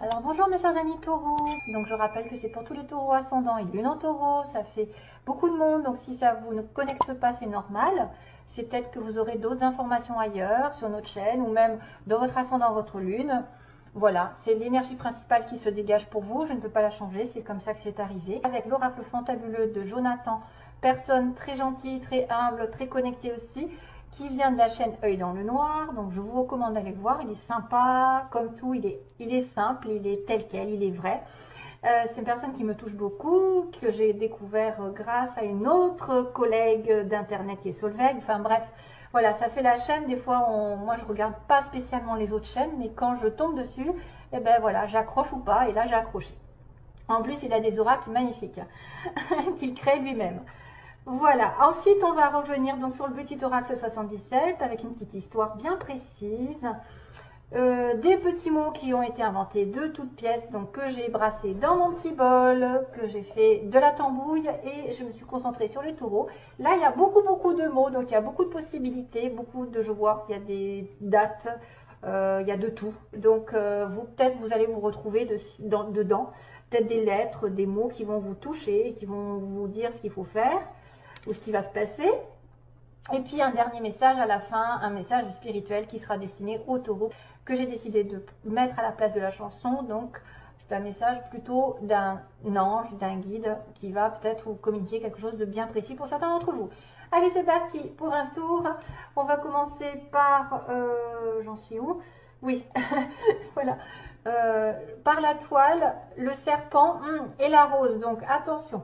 Alors bonjour mes chers amis taureaux, donc je rappelle que c'est pour tous les taureaux ascendants et lune en taureau, ça fait beaucoup de monde, donc si ça vous ne connecte pas c'est normal, c'est peut-être que vous aurez d'autres informations ailleurs sur notre chaîne ou même dans votre ascendant, votre lune. Voilà, c'est l'énergie principale qui se dégage pour vous, je ne peux pas la changer, c'est comme ça que c'est arrivé. Avec l'oracle fantabuleux de Jonathan, personne très gentille, très humble, très connectée aussi, qui vient de la chaîne Œil dans le Noir. Donc je vous recommande d'aller le voir, il est sympa, comme tout, il est simple, il est tel quel, il est vrai. C'est une personne qui me touche beaucoup, que j'ai découvert grâce à une autre collègue d'internet qui est Solveig. Enfin bref, voilà, ça fait la chaîne. Des fois, moi je regarde pas spécialement les autres chaînes, mais quand je tombe dessus, et ben voilà, j'accroche ou pas, et là j'ai accroché. En plus, il a des oracles magnifiques qu'il crée lui-même. Voilà, ensuite on va revenir donc sur le petit oracle 77 avec une petite histoire bien précise. Des petits mots qui ont été inventés de toutes pièces, donc que j'ai brassé dans mon petit bol, que j'ai fait de la tambouille et je me suis concentrée sur les taureaux. Là, il y a beaucoup de mots, donc il y a beaucoup de possibilités, beaucoup de joie, il y a des dates, il y a de tout. Donc vous peut-être vous allez vous retrouver dedans, peut-être des lettres, des mots qui vont vous toucher et qui vont vous dire ce qu'il faut faire ou ce qui va se passer. Et puis un dernier message à la fin, un message spirituel qui sera destiné aux taureaux que j'ai décidé de mettre à la place de la chanson. Donc c'est un message plutôt d'un ange, d'un guide qui va peut-être vous communiquer quelque chose de bien précis pour certains d'entre vous. Allez, c'est parti pour un tour. On va commencer par... j'en suis où? Oui, voilà. Par la toile, le serpent et la rose. Donc attention.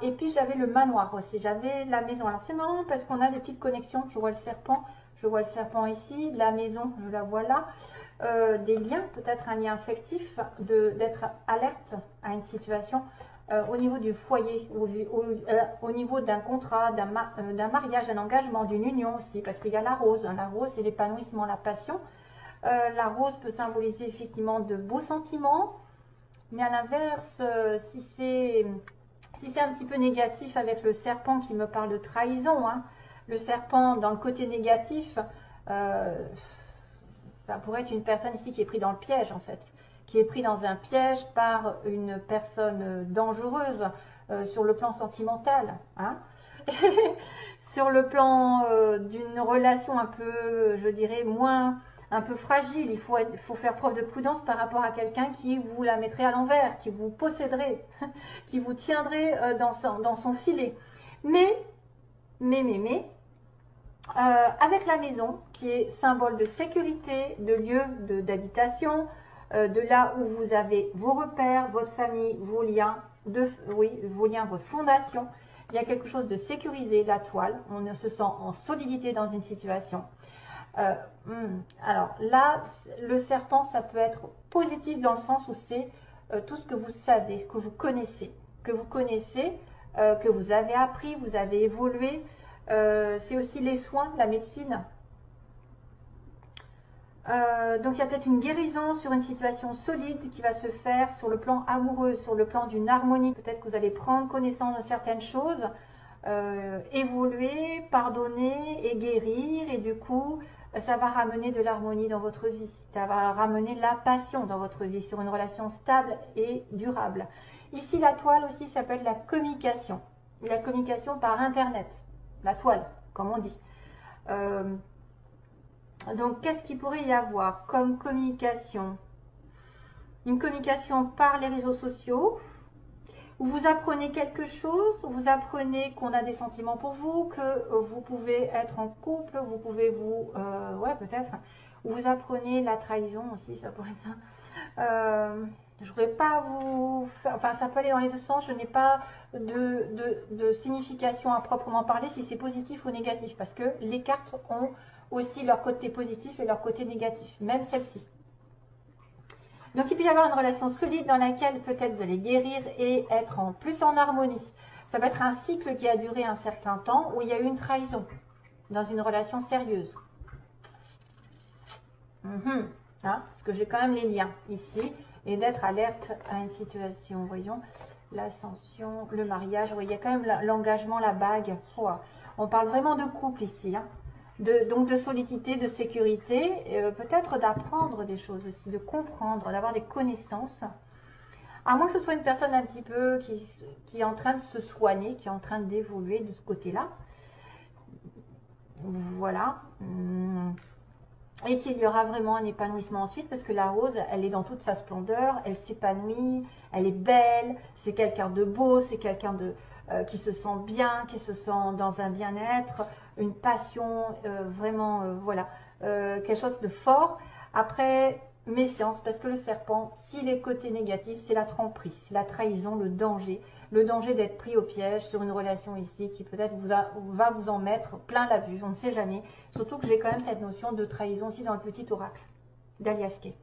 Et puis j'avais le manoir aussi, j'avais la maison. Alors c'est marrant parce qu'on a des petites connexions. Je vois le serpent ici, la maison, je la vois là. Des liens, peut-être un lien affectif, d'être alerte à une situation au niveau du foyer, au niveau d'un contrat, d'un mariage, d'un engagement, d'une union aussi, parce qu'il y a la rose. La rose, c'est l'épanouissement, la passion. La rose peut symboliser effectivement de beaux sentiments, mais à l'inverse, si c'est un petit peu négatif avec le serpent qui me parle de trahison, hein, le serpent dans le côté négatif, euh, ça pourrait être une personne ici qui est prise dans le piège en fait, qui est pris dans un piège par une personne dangereuse sur le plan sentimental, hein. Sur le plan d'une relation un peu, je dirais, un peu fragile. Il faut faire preuve de prudence par rapport à quelqu'un qui vous la mettrait à l'envers, qui vous posséderait, qui vous tiendrait dans son filet. Mais, avec la maison, qui est symbole de sécurité, de lieu d'habitation, de là où vous avez vos repères, votre famille, vos liens, vos liens, votre fondation, il y a quelque chose de sécurisé, la toile, on se sent en solidité dans une situation. Alors là, le serpent, ça peut être positif dans le sens où c'est tout ce que vous savez, que vous connaissez, que vous avez appris, vous avez évolué. C'est aussi les soins, la médecine. Donc il y a peut-être une guérison sur une situation solide qui va se faire sur le plan amoureux, sur le plan d'une harmonie. Peut-être que vous allez prendre connaissance de certaines choses, évoluer, pardonner et guérir, et du coup ça va ramener de l'harmonie dans votre vie, ça va ramener la passion dans votre vie sur une relation stable et durable. Ici la toile aussi, ça peut être la communication par internet, la toile comme on dit. Donc, qu'est-ce qu'il pourrait y avoir comme communication? Une communication par les réseaux sociaux, où vous apprenez quelque chose, où vous apprenez qu'on a des sentiments pour vous, que vous pouvez être en couple, vous pouvez ouais, peut-être, où vous apprenez la trahison aussi, ça pourrait être ça. Je ne voudrais pas vous faire, enfin ça peut aller dans les deux sens, je n'ai pas de signification à proprement parler si c'est positif ou négatif, parce que les cartes ont aussi leur côté positif et leur côté négatif, même celle-ci. Donc il peut y avoir une relation solide dans laquelle peut-être vous allez guérir et être plus en harmonie. Ça va être un cycle qui a duré un certain temps où il y a eu une trahison dans une relation sérieuse. Hein, parce que j'ai quand même les liens ici et d'être alerte à une situation. Voyons, l'ascension, le mariage, il y a quand même l'engagement, la bague. Oh, on parle vraiment de couple ici, hein. donc de solidité, de sécurité, peut-être d'apprendre des choses aussi, de comprendre, d'avoir des connaissances. À moins que ce soit une personne un petit peu qui est en train de se soigner, qui est en train d'évoluer de ce côté-là. Voilà. Et qu'il y aura vraiment un épanouissement ensuite, parce que la rose, elle est dans toute sa splendeur, elle s'épanouit, elle est belle, c'est quelqu'un de beau, c'est quelqu'un de qui se sent bien, qui se sent dans un bien-être, une passion, vraiment, voilà, quelque chose de fort. Après, méfiance, parce que le serpent, s'il est côté négatif, c'est la tromperie, c'est la trahison, le danger d'être pris au piège sur une relation ici qui peut-être va vous en mettre plein la vue, on ne sait jamais. Surtout que j'ai quand même cette notion de trahison aussi dans le petit oracle d'Alias Kay.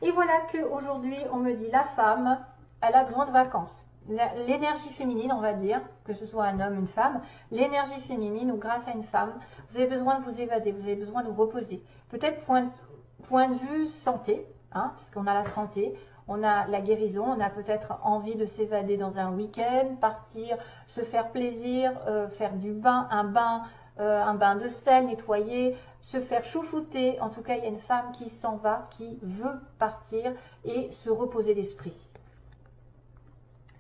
Et voilà qu'aujourd'hui, on me dit la femme, elle a besoin de vacances. L'énergie féminine, on va dire, que ce soit un homme, une femme, l'énergie féminine ou grâce à une femme, vous avez besoin de vous évader, vous avez besoin de vous reposer. Peut-être point de vue santé, hein, puisqu'on a la santé, on a la guérison, on a peut-être envie de s'évader dans un week-end, partir, se faire plaisir, faire du bain, un bain de sel, nettoyer, se faire chouchouter. En tout cas, il y a une femme qui s'en va, qui veut partir et se reposer l'esprit.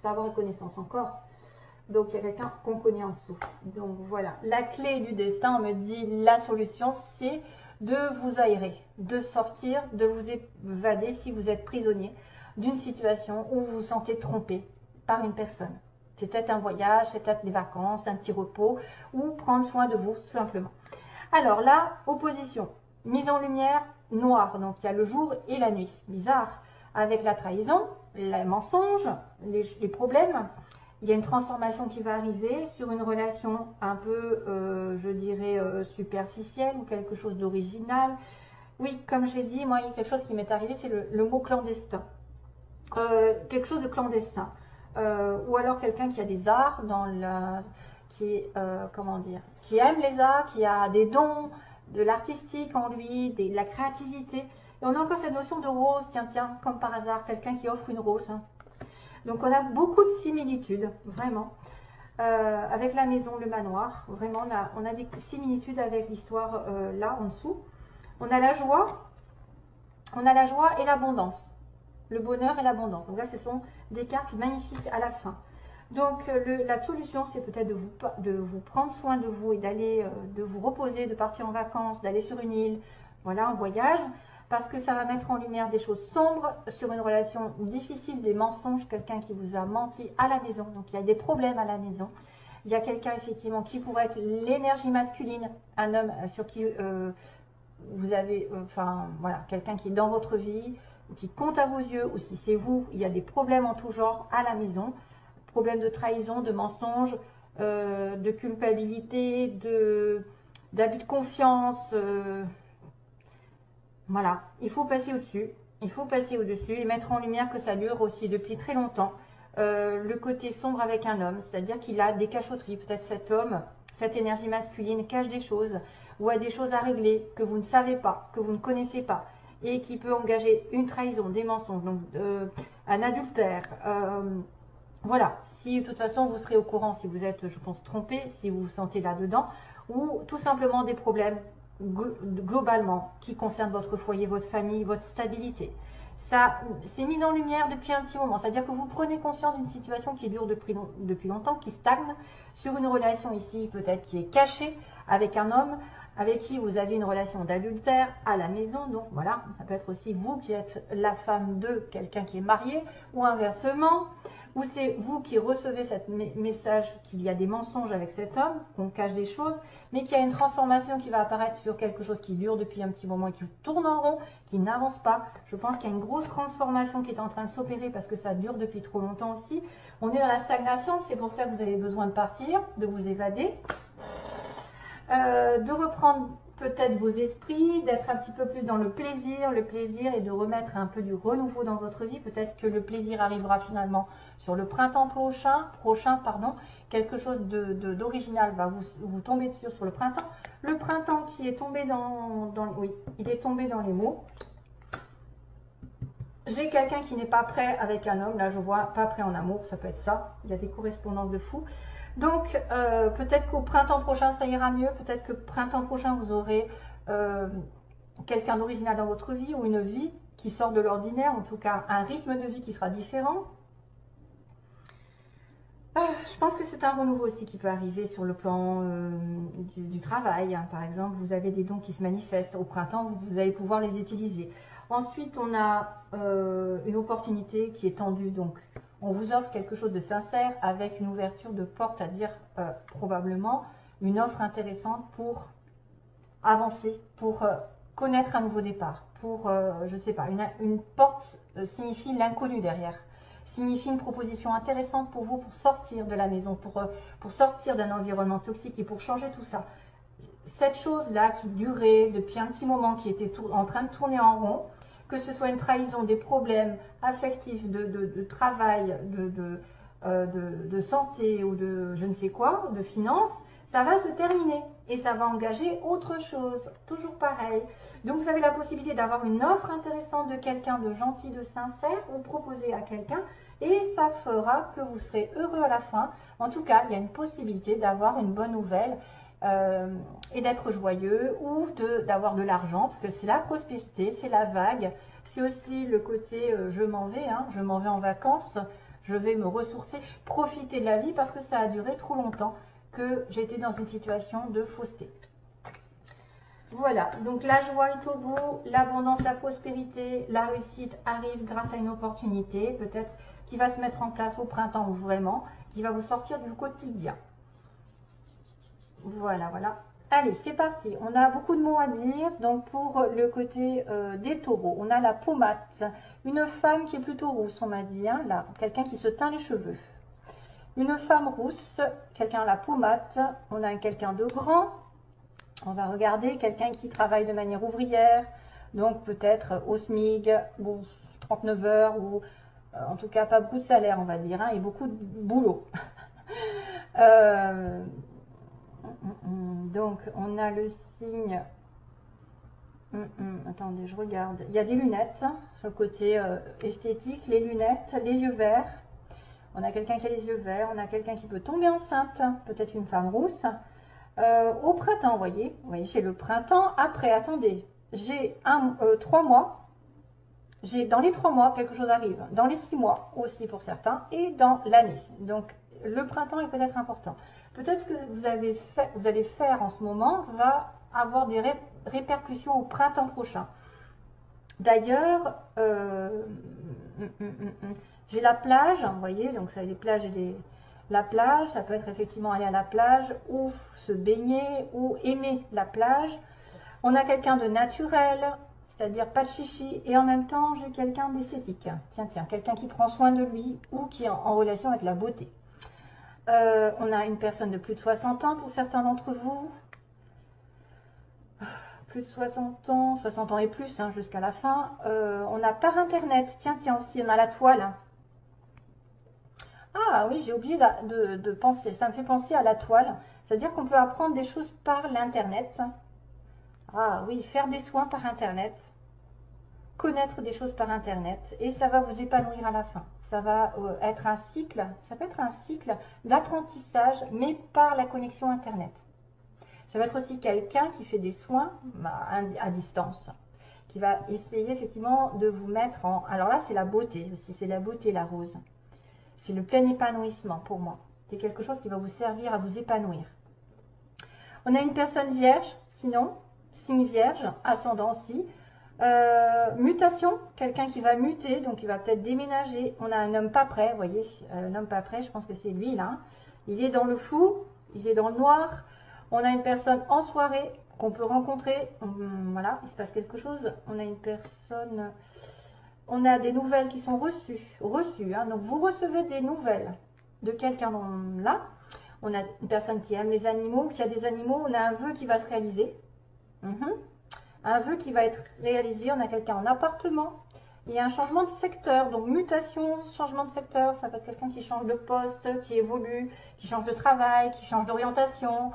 Savoir et connaissance encore. Donc, il y a quelqu'un qu'on connaît en dessous. Donc, voilà. La clé du destin, on me dit, la solution, c'est de vous aérer, de sortir, de vous évader si vous êtes prisonnier d'une situation où vous vous sentez trompé par une personne. C'est peut-être un voyage, c'est peut-être des vacances, un petit repos, ou prendre soin de vous, tout simplement. Alors là, opposition, mise en lumière, noir. Donc, il y a le jour et la nuit. Bizarre. Avec la trahison, les mensonges, les problèmes. Il y a une transformation qui va arriver sur une relation un peu, je dirais, superficielle ou quelque chose d'original. Oui, comme j'ai dit, moi, il y a quelque chose qui m'est arrivé, c'est le mot clandestin. Quelque chose de clandestin. Ou alors quelqu'un qui a des arts, comment dire, qui aime les arts, qui a des dons, de l'artistique en lui, de la créativité. Et on a encore cette notion de rose, tiens, comme par hasard, quelqu'un qui offre une rose. Donc on a beaucoup de similitudes, vraiment, avec la maison, le manoir. Vraiment, on a des similitudes avec l'histoire là en dessous. On a la joie et l'abondance. Le bonheur et l'abondance. Donc là, ce sont des cartes magnifiques à la fin. Donc la solution, c'est peut-être de vous prendre soin de vous et d'aller, de vous reposer, de partir en vacances, d'aller sur une île, voilà, en voyage. Parce que ça va mettre en lumière des choses sombres sur une relation difficile, des mensonges, quelqu'un qui vous a menti à la maison. Donc il y a des problèmes à la maison. Il y a quelqu'un effectivement qui pourrait être l'énergie masculine, un homme sur qui vous avez, voilà, quelqu'un qui est dans votre vie, qui compte à vos yeux, ou si c'est vous, il y a des problèmes en tout genre à la maison. Problèmes de trahison, de mensonges, de culpabilité, d'abus de confiance. Voilà, il faut passer au-dessus, il faut passer au-dessus et mettre en lumière que ça dure aussi depuis très longtemps. Le côté sombre avec un homme, c'est-à-dire qu'il a des cachotteries. Peut-être cet homme, cette énergie masculine cache des choses ou a des choses à régler que vous ne savez pas, que vous ne connaissez pas et qui peut engager une trahison, des mensonges, donc un adultère. Voilà, si de toute façon vous serez au courant si vous êtes, je pense, trompé, si vous vous sentez là-dedans, ou tout simplement des problèmes globalement qui concernent votre foyer, votre famille, votre stabilité. Ça, c'est mis en lumière depuis un petit moment, c'est-à-dire que vous prenez conscience d'une situation qui dure depuis longtemps, qui stagne, sur une relation ici peut-être qui est cachée avec un homme avec qui vous avez une relation d'adultère à la maison. Donc voilà, ça peut être aussi vous qui êtes la femme de quelqu'un qui est marié, ou inversement, ou c'est vous qui recevez ce message qu'il y a des mensonges avec cet homme, qu'on cache des choses, mais qu'il y a une transformation qui va apparaître sur quelque chose qui dure depuis un petit moment et qui tourne en rond, qui n'avance pas. Je pense qu'il y a une grosse transformation qui est en train de s'opérer parce que ça dure depuis trop longtemps aussi. On est dans la stagnation, c'est pour ça que vous avez besoin de partir, de vous évader, de reprendre peut-être vos esprits, d'être un petit peu plus dans le plaisir et de remettre un peu du renouveau dans votre vie. Peut-être que le plaisir arrivera finalement sur le printemps prochain, quelque chose d'original va vous tomber dessus sur le printemps. Le printemps qui est tombé oui, il est tombé dans les mots. J'ai quelqu'un qui n'est pas prêt avec un homme, là je vois pas prêt en amour, ça peut être ça, il y a des correspondances de fou. Donc, peut-être qu'au printemps prochain, ça ira mieux. Peut-être que printemps prochain, vous aurez quelqu'un d'original dans votre vie ou une vie qui sort de l'ordinaire, en tout cas un rythme de vie qui sera différent. Je pense que c'est un renouveau aussi qui peut arriver sur le plan du travail. Hein. Par exemple, vous avez des dons qui se manifestent. Au printemps, vous allez pouvoir les utiliser. Ensuite, on a une opportunité qui est tendue. Donc, on vous offre quelque chose de sincère avec une ouverture de porte, c'est-à-dire probablement une offre intéressante pour avancer, pour connaître un nouveau départ. Pour, je ne sais pas, une porte signifie l'inconnu derrière. Signifie une proposition intéressante pour vous pour sortir de la maison, pour sortir d'un environnement toxique et pour changer tout ça. Cette chose-là qui durait depuis un petit moment, qui était en train de tourner en rond, que ce soit une trahison, des problèmes affectifs, de travail, de santé ou de je ne sais quoi, de finances, ça va se terminer et ça va engager autre chose, toujours pareil. Donc vous avez la possibilité d'avoir une offre intéressante de quelqu'un de gentil, de sincère, ou proposer à quelqu'un et ça fera que vous serez heureux à la fin. En tout cas, il y a une possibilité d'avoir une bonne nouvelle et d'être joyeux ou d'avoir de l'argent parce que c'est la prospérité, c'est la vague. C'est aussi le côté je m'en vais, hein, je m'en vais en vacances, je vais me ressourcer, profiter de la vie parce que ça a duré trop longtemps que j'étais dans une situation de fausseté. Voilà, donc la joie est au bout, l'abondance, la prospérité, la réussite arrive grâce à une opportunité, peut-être qui va se mettre en place au printemps ou vraiment, qui va vous sortir du quotidien. Voilà, voilà. Allez, c'est parti. On a beaucoup de mots à dire. Donc, pour le côté des taureaux, on a la pommade. Une femme qui est plutôt rousse, on m'a dit. Hein, là, quelqu'un qui se teint les cheveux. Une femme rousse, quelqu'un à la pommade. On a quelqu'un de grand. On va regarder quelqu'un qui travaille de manière ouvrière. Donc, peut-être au SMIC, ou 39 heures, ou en tout cas pas beaucoup de salaire, on va dire, hein, et beaucoup de boulot. Donc, on a le signe. Attendez, je regarde. Il y a des lunettes sur le côté esthétique, les lunettes, les yeux verts. On a quelqu'un qui a les yeux verts, on a quelqu'un qui peut tomber enceinte, peut-être une femme rousse. Au printemps, vous voyez, c'est le printemps. Après, attendez, j'ai 3 mois. Dans les 3 mois, quelque chose arrive. Dans les 6 mois aussi pour certains et dans l'année. Donc, le printemps est peut-être important. Peut-être que vous allez faire en ce moment va avoir des répercussions au printemps prochain. D'ailleurs, j'ai la plage, vous voyez, donc ça, les plages et la plage, ça peut être effectivement aller à la plage ou se baigner ou aimer la plage. On a quelqu'un de naturel, c'est-à-dire pas de chichi, et en même temps, j'ai quelqu'un d'esthétique. Tiens, quelqu'un qui prend soin de lui ou qui est en relation avec la beauté. On a une personne de plus de 60 ans pour certains d'entre vous. Plus de 60 ans et plus, hein, jusqu'à la fin. On a par internet, tiens aussi, on a la toile. Ah oui, j'ai oublié de penser, ça me fait penser à la toile. C'est-à-dire qu'on peut apprendre des choses par l'internet. Ah oui, faire des soins par internet. Connaître des choses par internet. Et ça va vous épanouir à la fin. Ça va être un cycle, ça peut être un cycle d'apprentissage, mais par la connexion internet. Ça va être aussi quelqu'un qui fait des soins à distance, qui va essayer effectivement de vous mettre en... Alors là, c'est la beauté aussi, c'est la beauté, la rose. C'est le plein épanouissement pour moi. C'est quelque chose qui va vous servir à vous épanouir. On a une personne vierge, sinon, signe vierge, ascendant aussi. Mutation, quelqu'un qui va muter, donc il va peut-être déménager. On a un homme pas prêt, vous voyez, l'homme pas prêt, je pense que c'est lui là. Il est dans le flou, il est dans le noir. On a une personne en soirée qu'on peut rencontrer. Voilà, il se passe quelque chose. On a une personne, on a des nouvelles qui sont reçues. Hein, donc vous recevez des nouvelles de quelqu'un là. On a une personne qui aime les animaux, qui a des animaux. On a un vœu qui va se réaliser. Un vœu qui va être réalisé, on a quelqu'un en appartement, il y a un changement de secteur, donc mutation, changement de secteur, ça peut être quelqu'un qui change de poste, qui évolue, qui change de travail, qui change d'orientation,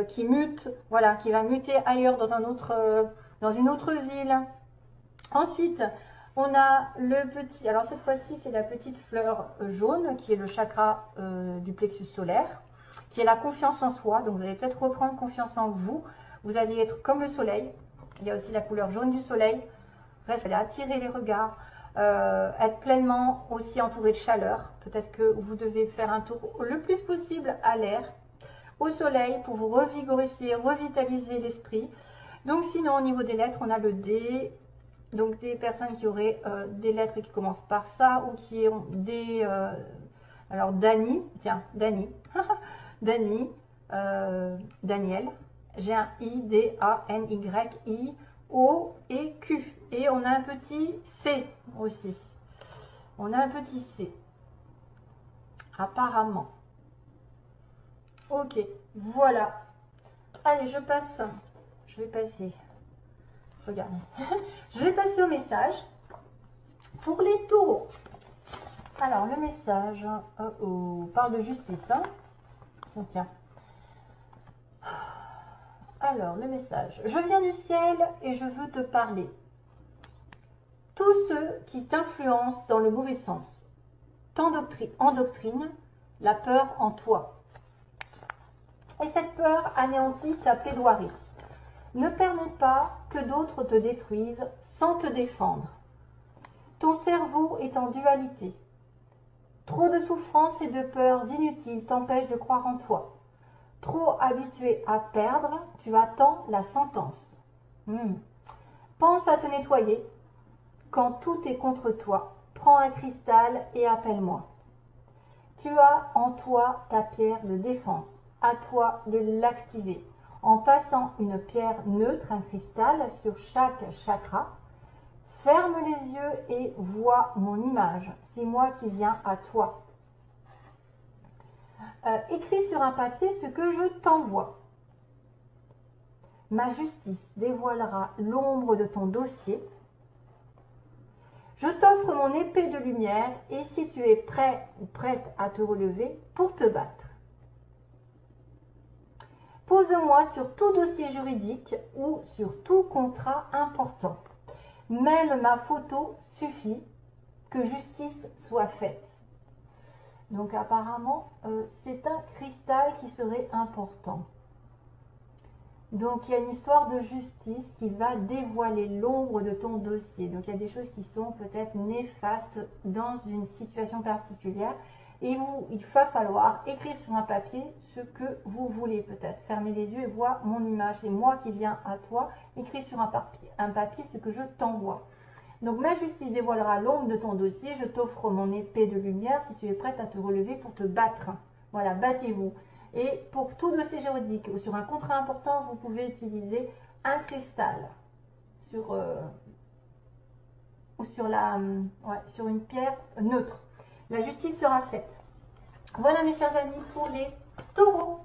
qui mute, voilà, qui va muter ailleurs dans une autre ville. Ensuite, on a le petit, alors cette fois-ci c'est la petite fleur jaune qui est le chakra du plexus solaire. qui est la confiance en soi. Donc vous allez peut-être reprendre confiance en vous. Vous allez être comme le soleil. Il y a aussi la couleur jaune du soleil. Vous allez attirer les regards, être pleinement aussi entouré de chaleur. Peut-être que vous devez faire un tour le plus possible à l'air, au soleil, pour vous revigorifier, revitaliser l'esprit. Donc sinon, au niveau des lettres, on a le D. Donc des personnes qui auraient des lettres qui commencent par ça, ou qui ont des... alors Dani, tiens, Dani, Dani, Daniel, j'ai un I, D, A, N, Y, I, O et Q. Et on a un petit C aussi. On a un petit C. Apparemment. Ok, voilà. Allez, je passe. Je vais passer. Regardez. Je vais passer au message pour les taureaux. Alors, le message parle de justice. Hein. Tiens, tiens. Alors, le message. Je viens du ciel et je veux te parler. Tous ceux qui t'influencent dans le mauvais sens endoctrinent la peur en toi. Et cette peur anéantit ta plaidoirie. Ne permets pas que d'autres te détruisent sans te défendre. Ton cerveau est en dualité. Trop de souffrances et de peurs inutiles t'empêchent de croire en toi. Trop habitué à perdre, tu attends la sentence. Pense à te nettoyer. Quand tout est contre toi, prends un cristal et appelle-moi. Tu as en toi ta pierre de défense. À toi de l'activer en passant une pierre neutre, un cristal, sur chaque chakra. Ferme les yeux et vois mon image. C'est moi qui viens à toi. Écris sur un papier ce que je t'envoie. Ma justice dévoilera l'ombre de ton dossier. Je t'offre mon épée de lumière et si tu es prêt ou prête à te relever pour te battre. Pose-moi sur tout dossier juridique ou sur tout contrat important. Même ma photo suffit, que justice soit faite. Donc apparemment, c'est un cristal qui serait important. Donc il y a une histoire de justice qui va dévoiler l'ombre de ton dossier. Donc il y a des choses qui sont peut-être néfastes dans une situation particulière. Et il va falloir écrire sur un papier ce que vous voulez peut-être. Fermez les yeux et vois mon image. C'est moi qui viens à toi. Écris sur un papier ce que je t'envoie. Donc ma justice dévoilera l'ombre de ton dossier. Je t'offre mon épée de lumière si tu es prête à te relever pour te battre. Voilà, battez-vous. Et pour tout dossier juridique ou sur un contrat important, vous pouvez utiliser un cristal ou sur une pierre neutre. La justice sera faite. Voilà mes chers amis pour les taureaux.